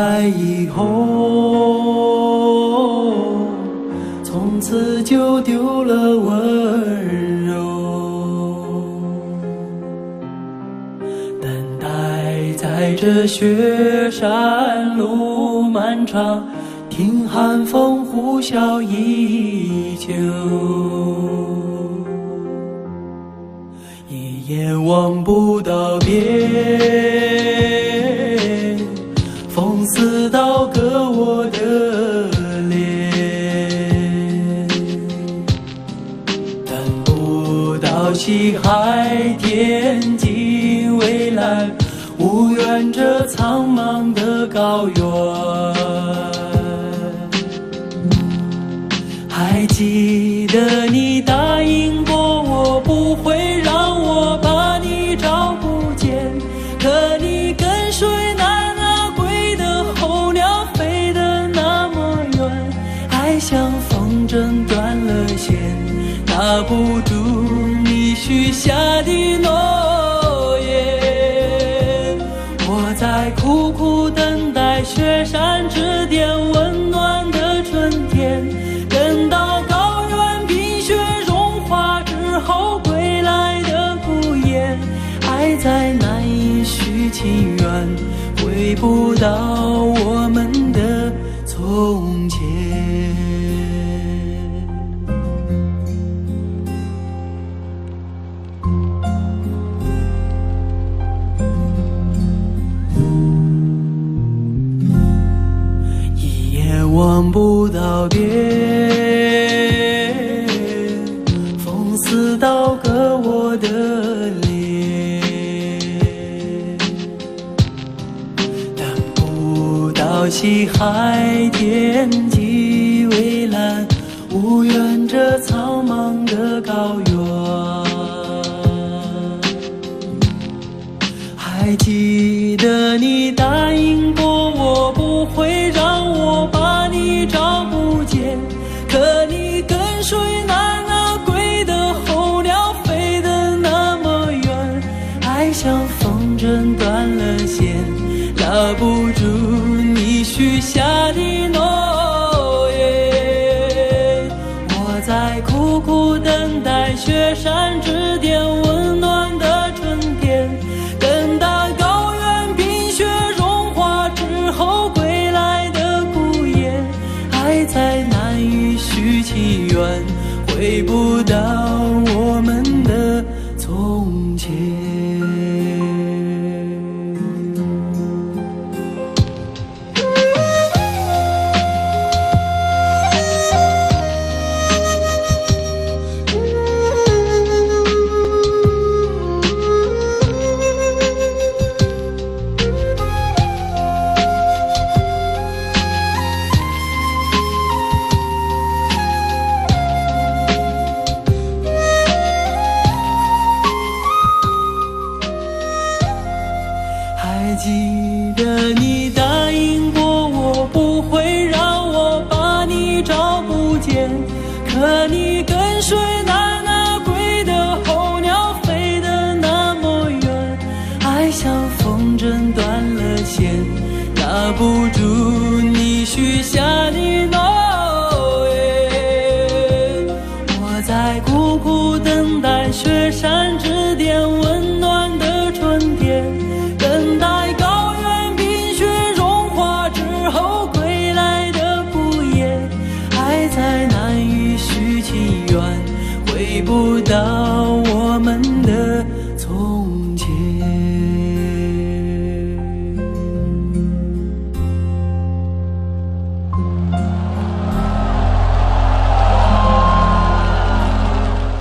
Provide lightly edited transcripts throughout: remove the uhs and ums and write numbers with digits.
爱以后，从此就丢了温柔，等待在这雪山路漫长，听寒风呼啸依旧，一眼望不到边，风似刀割我的脸，等不到西海天际蔚蓝，无缘这苍茫的高原。还记得你答应过我，不会让我把你找不见，可你跟随那归的候鸟飞得那么远，爱像风筝断了线，拿不住你许下的诺言。我在苦苦等待雪山之巅温暖的春天，等到高原冰雪融化之后归来的孤雁，爱在难以续情缘，回不到我们的从前。一眼望不到边，风似刀割我的脸，等不到西海天际蔚蓝，无缘这苍茫的高原。还记得你答应过我，不会让我把你找不见，可你跟随那归的候鸟飞得那么远，爱像风筝断了线，拉不住你许下的诺言。我在苦苦等待雪山之巅温暖的春天，等待高原冰雪融化之后归来的孤雁，爱在难以续情缘，回不到我们的从前。还记得你答应过我，不会让我把你找不见，可你跟随那归的候鸟飞得那么远，爱像风筝断了线，拿不住你许下的诺言。我在苦苦等待雪山之巅温暖的春天，等待高原冰雪融化之后归来的孤雁，爱在难以续情缘，回不到我们的从前。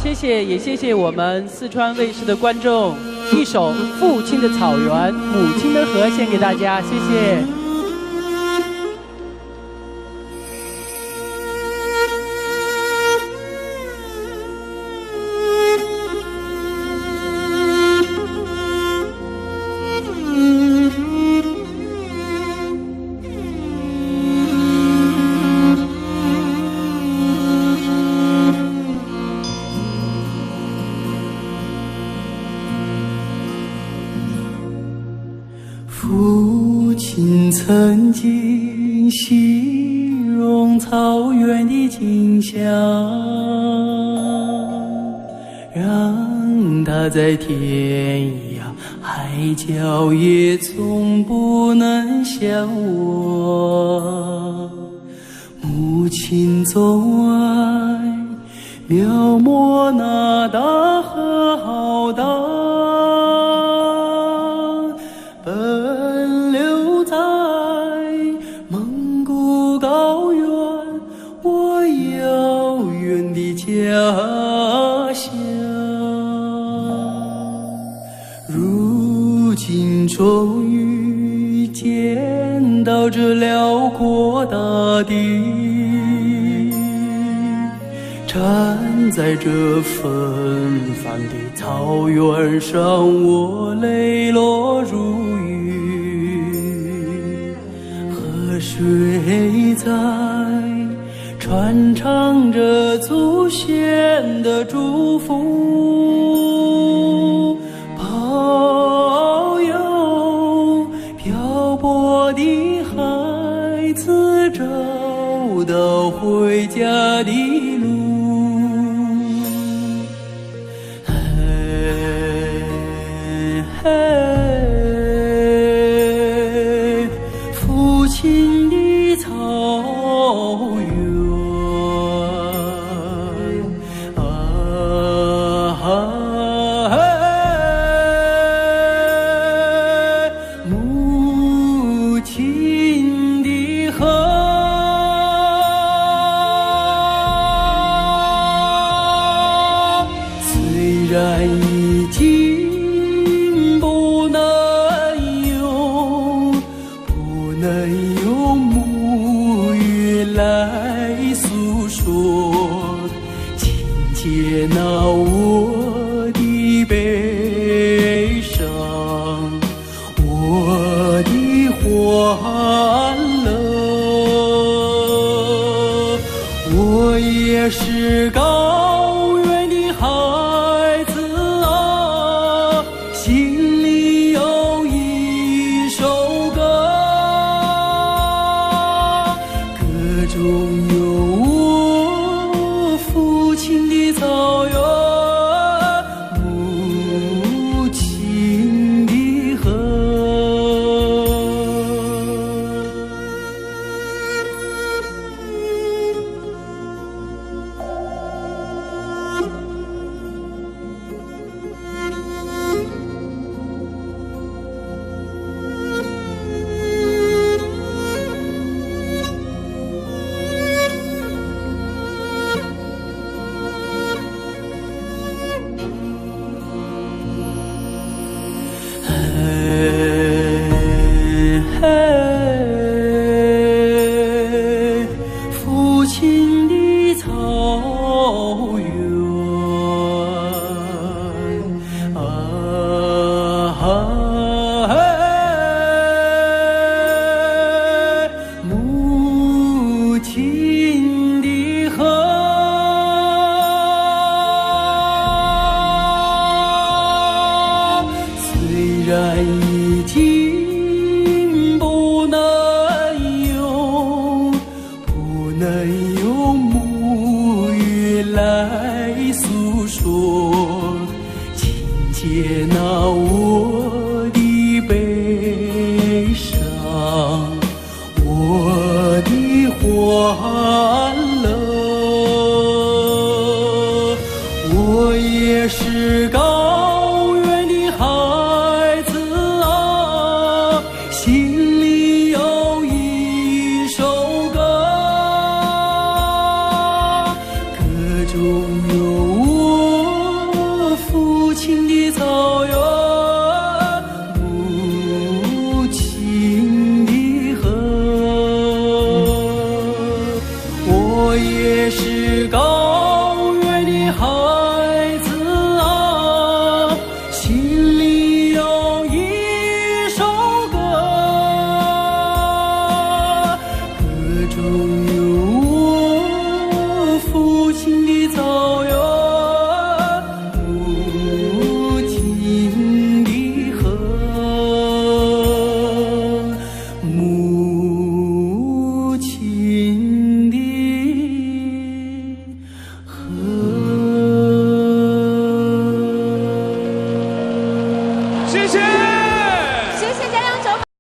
谢谢，也谢谢我们四川卫视的观众，一首《父亲的草原，母亲的河》献给大家，谢谢。父亲曾经形容草原的景象，让它在天涯海角也从不能像我。母亲总爱描摹那大河浩荡，奔流在蒙古高原，我遥远的家乡。如今终于见到这辽阔大地，站在这纷繁的草原上，我泪落如雨。河水在传唱着祖先的祝福，保佑漂泊的孩子找到回家的路。父亲的草原母亲的河，虽然已经不能用母语来诉说，请接纳我的悲伤，我的欢乐，我也是高